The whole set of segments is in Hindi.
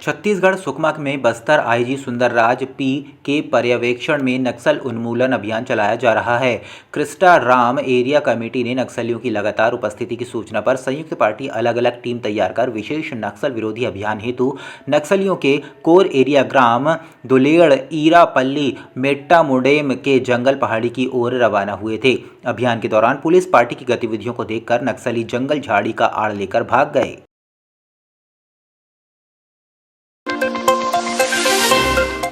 छत्तीसगढ़ सुकमा में बस्तर आईजी सुंदरराज पी के पर्यवेक्षण में नक्सल उन्मूलन अभियान चलाया जा रहा है। क्रिस्टा राम एरिया कमेटी ने नक्सलियों की लगातार उपस्थिति की सूचना पर संयुक्त पार्टी अलग अलग टीम तैयार कर विशेष नक्सल विरोधी अभियान हेतु नक्सलियों के कोर एरिया ग्राम दुलेड़ ईरापल्ली मेट्टामुडेम के जंगल पहाड़ी की ओर रवाना हुए थे। अभियान के दौरान पुलिस पार्टी की गतिविधियों को देखकर नक्सली जंगल झाड़ी का आड़ लेकर भाग गए।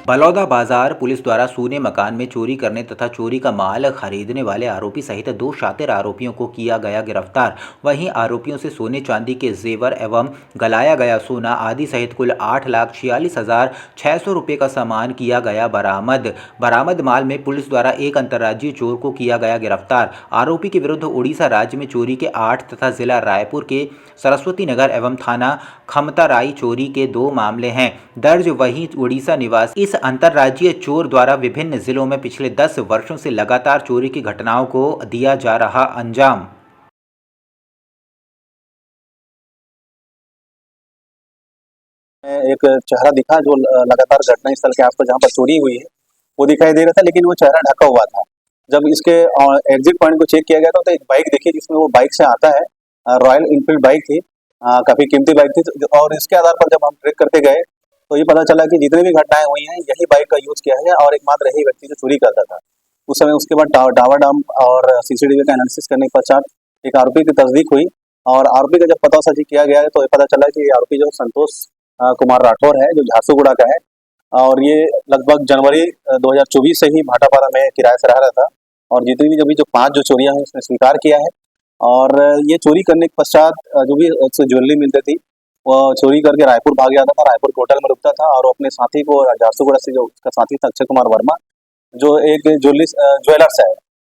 बलौदा बाजार पुलिस द्वारा सूने मकान में चोरी करने तथा चोरी का माल खरीदने वाले आरोपी सहित 2 शातिर आरोपियों को किया गया गिरफ्तार। वहीं आरोपियों से सोने चांदी के जेवर एवं गलाया गया सोना आदि सहित कुल 8,46,600 रुपये का सामान किया गया बरामद। बरामद माल में पुलिस द्वारा एक अंतर्राज्यीय चोर को किया गया गिरफ्तार। आरोपी के विरुद्ध उड़ीसा राज्य में चोरी के 8 तथा जिला रायपुर के सरस्वती नगर एवं थाना खमताराई चोरी के 2 मामले हैं दर्ज। वहीं उड़ीसा निवासी इस अंतर्राज्यीय चोर द्वारा विभिन्न जिलों में पिछले 10 वर्षों से लगातार चोरी की घटनाओं को दिया जा रहा अंजाम। एक चेहरा दिखा जो लगातार घटना स्थल के आसपास जहाँ पर चोरी हुई है वो दिखाई दे रहा था, लेकिन वो चेहरा ढका हुआ था। जब इसके एग्जिट पॉइंट को चेक किया गया तो एक बाइक देखी जिसमें वो बाइक से आता है। रॉयल इनफील्ड बाइक थी, काफी कीमती बाइक थी। और इसके आधार पर जब हम ट्रेक करते गए तो ये पता चला कि जितनी भी घटनाएं हुई हैं यही बाइक का यूज किया है और एकमात्र यही व्यक्ति जो चोरी करता था उस समय। उसके बाद टावर डाम और सीसीटीवी का एनालिसिस करने के पश्चात एक आरोपी की तस्दीक हुई और आरोपी का जब पता साझी किया गया है तो ये पता चला कि आरोपी जो संतोष कुमार राठौर है जो झारसुगुड़ा का है और ये लगभग जनवरी 2024 से ही भाटापारा में किराए से रह रहा था। और जितनी भी जो 5 चोरियां हैं उसने स्वीकार किया है। और ये चोरी करने के पश्चात जो भी ज्वेलरी मिलती थी वो चोरी करके रायपुर भाग जाता था। रायपुर के होटल में रुकता था और अपने साथी को झारसुगुड़ा से जो उसका साथी था अक्षय कुमार वर्मा जो एक ज्वेलर्स है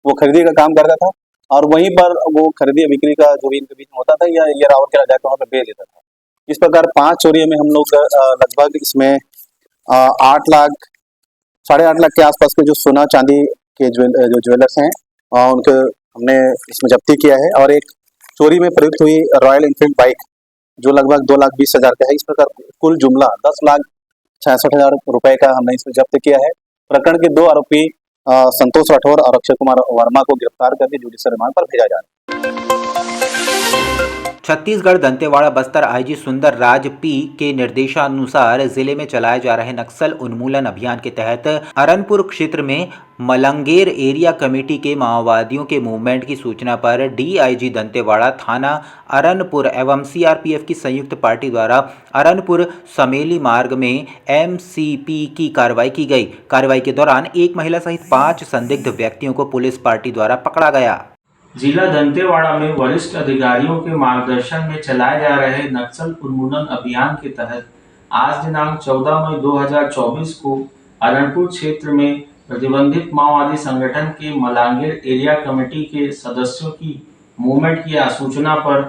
वो खरीदी का काम करता था और वहीं पर वो खरीदी बिक्री का जो भी इनके बीच में होता था या ये रावल के जाकर वहाँ पर बेच देता था। इस प्रकार 5 चोरियों में हम लोग लगभग इसमें 8 लाख 8.5 लाख के आसपास के जो सोना चांदी के जो ज्वेलर्स हैं उनके हमने इसमें जब्ती किया है। और एक चोरी में प्रयुक्त हुई रॉयल इनफील्ड बाइक जो लगभग 2,20,000 का है। इस प्रकार कुल जुमला 10,66,000 रुपए का हमने इसमें जब्त किया है। प्रकरण के 2 आरोपी संतोष राठौर और अक्षय कुमार वर्मा को गिरफ्तार करके जुडिशियल रिमांड पर भेजा जा रहा है। छत्तीसगढ़ दंतेवाड़ा बस्तर आईजी सुंदरराज पी के निर्देशानुसार जिले में चलाए जा रहे नक्सल उन्मूलन अभियान के तहत अरनपुर क्षेत्र में मलंगेर एरिया कमेटी के माओवादियों के मूवमेंट की सूचना पर डीआईजी दंतेवाड़ा थाना अरनपुर एवं सीआरपीएफ की संयुक्त पार्टी द्वारा अरनपुर समेली मार्ग में एमसीपी की कार्रवाई की गई। कार्रवाई के दौरान एक महिला सहित 5 संदिग्ध व्यक्तियों को पुलिस पार्टी द्वारा पकड़ा गया। जिला दंतेवाड़ा में वरिष्ठ अधिकारियों के मार्गदर्शन में चलाए जा रहे नक्सल उन्मूलन अभियान के तहत आज दिनांक 14 मई 2024 को अरनपुर क्षेत्र में प्रतिबंधित माओवादी संगठन के मलांगेर एरिया कमेटी के सदस्यों की मूवमेंट की सूचना पर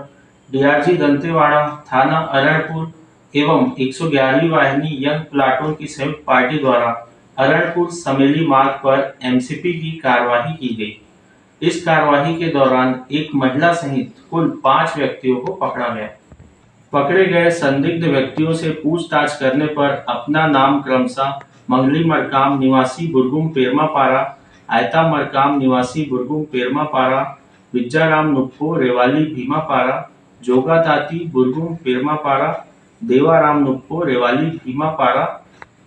डीआरजी दंतेवाड़ा थाना अरनपुर एवं 111वीं वाहिनी यंग प्लाटून की संयुक्त पार्टी द्वारा अरनपुर समेली मार्ग पर एमसीपी की कार्यवाही की गई। इस कार्यवाही के दौरान एक महिला सहित कुल 5 व्यक्तियों को पकड़ा गया। पकड़े गए संदिग्ध व्यक्तियों से पूछताछ करने पर अपना नाम क्रमशः मंगली मरकाम निवासी बुरगुम पेरमापारा, आयता मरकाम निवासी बुरगुम पेरमापारा, विज्जाराम नुप्पो रेवाली भीमापारा, जोगा ताती बुरगुम पेरमापारा, देवाराम नुप्पो रेवाली भीमापारा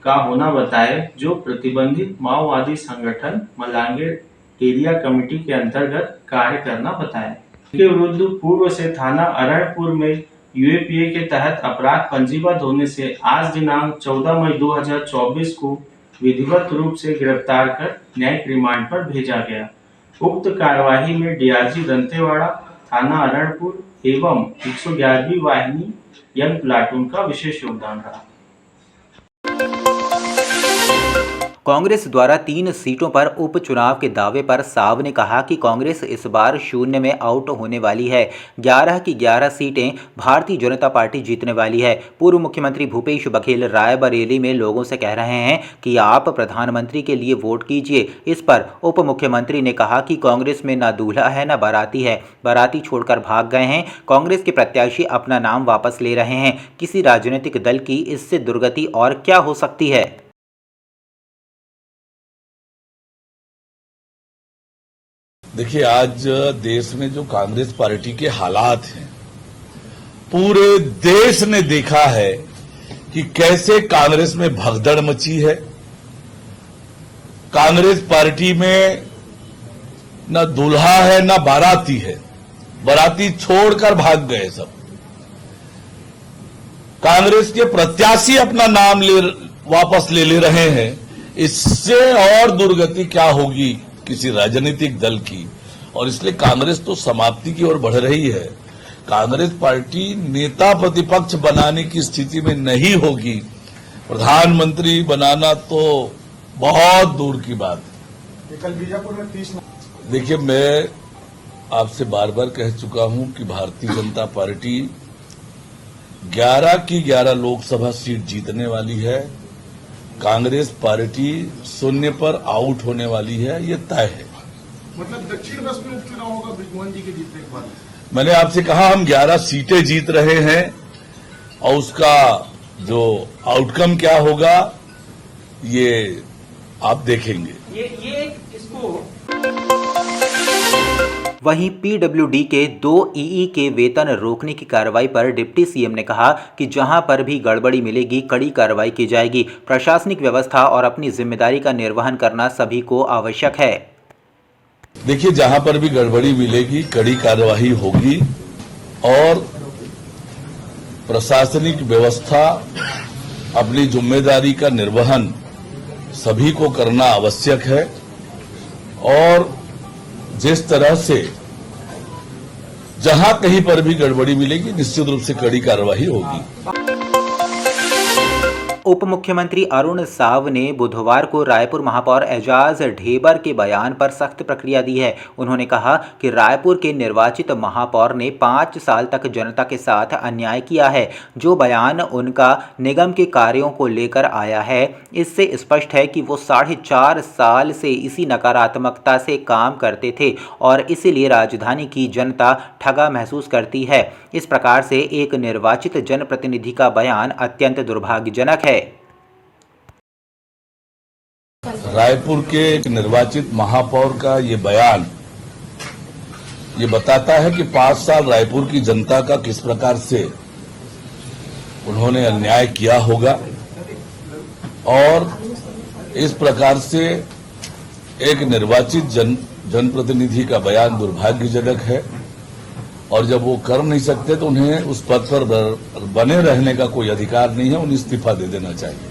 का होना बताए, जो प्रतिबंधित माओवादी संगठन मलांगेर एरिया कमेटी के अंतर्गत कार्य करना बताया। इनके विरुद्ध पूर्व से थाना अरनपुर में यूएपीए के तहत अपराध पंजीबद्ध होने से आज दिनांक 14 मई 2024 को विधिवत रूप से गिरफ्तार कर न्यायिक रिमांड पर भेजा गया। उक्त कार्यवाही में डीआरजी दंतेवाड़ा थाना अरनपुर एवं 111वीं वाहिनी यंग प्लाटून का विशेष योगदान रहा। कांग्रेस द्वारा 3 सीटों पर उपचुनाव के दावे पर साव ने कहा कि कांग्रेस इस बार शून्य में आउट होने वाली है। 11 की 11 सीटें भारतीय जनता पार्टी जीतने वाली है। पूर्व मुख्यमंत्री भूपेश बघेल रायबरेली में लोगों से कह रहे हैं कि आप प्रधानमंत्री के लिए वोट कीजिए। इस पर उप मुख्यमंत्री ने कहा कि कांग्रेस में न दूल्हा है न बाराती है, बाराती छोड़कर भाग गए हैं। कांग्रेस के प्रत्याशी अपना नाम वापस ले रहे हैं। किसी राजनीतिक दल की इससे दुर्गति और क्या हो सकती है। देखिए, आज देश में जो कांग्रेस पार्टी के हालात हैं, पूरे देश ने देखा है कि कैसे कांग्रेस में भगदड़ मची है। कांग्रेस पार्टी में न दूल्हा है न बाराती है, बाराती छोड़कर भाग गए सब। कांग्रेस के प्रत्याशी अपना नाम वापस ले रहे हैं। इससे और दुर्गति क्या होगी किसी राजनीतिक दल की। और इसलिए कांग्रेस तो समाप्ति की ओर बढ़ रही है। कांग्रेस पार्टी नेता प्रतिपक्ष बनाने की स्थिति में नहीं होगी। प्रधानमंत्री बनाना तो बहुत दूर की बात है। कल बीजापुर में 30। देखिए, मैं आपसे बार बार कह चुका हूं कि भारतीय जनता पार्टी 11 की 11 लोकसभा सीट जीतने वाली है। कांग्रेस पार्टी शून्य पर आउट होने वाली है, ये तय है। मतलब दक्षिण वेस्ट में उपचुनाव होगा ब्रिजमोहन जी के जीतने के बाद। मैंने आपसे कहा हम 11 सीटें जीत रहे हैं और उसका जो आउटकम क्या होगा ये आप देखेंगे। ये इसको वहीं पीडब्ल्यूडी के 2 ईई के वेतन रोकने की कार्रवाई पर डिप्टी सीएम ने कहा कि जहां पर भी गड़बड़ी मिलेगी कड़ी कार्रवाई की जाएगी। प्रशासनिक व्यवस्था और अपनी जिम्मेदारी का निर्वहन करना सभी को आवश्यक है। देखिए, जहां पर भी गड़बड़ी मिलेगी कड़ी कार्यवाही होगी और प्रशासनिक व्यवस्था अपनी जिम्मेदारी का निर्वहन सभी को करना आवश्यक है। और जिस तरह से जहां कहीं पर भी गड़बड़ी मिलेगी निश्चित रूप से कड़ी कार्यवाही होगी। उप मुख्यमंत्री अरुण साव ने बुधवार को रायपुर महापौर एजाज ढेबर के बयान पर सख्त प्रतिक्रिया दी है। उन्होंने कहा कि रायपुर के निर्वाचित महापौर ने 5 साल तक जनता के साथ अन्याय किया है। जो बयान उनका निगम के कार्यों को लेकर आया है, इससे स्पष्ट है कि वो 4.5 साल से इसी नकारात्मकता से काम करते थे और इसीलिए राजधानी की जनता ठगा महसूस करती है। इस प्रकार से एक निर्वाचित जनप्रतिनिधि का बयान अत्यंत दुर्भाग्यजनक है। रायपुर के एक निर्वाचित महापौर का ये बयान ये बताता है कि 5 साल रायपुर की जनता का किस प्रकार से उन्होंने अन्याय किया होगा और इस प्रकार से एक निर्वाचित जनप्रतिनिधि का बयान दुर्भाग्यजनक है। और जब वो कर नहीं सकते तो उन्हें उस पद पर बने रहने का कोई अधिकार नहीं है, उन्हें इस्तीफा दे देना चाहिए।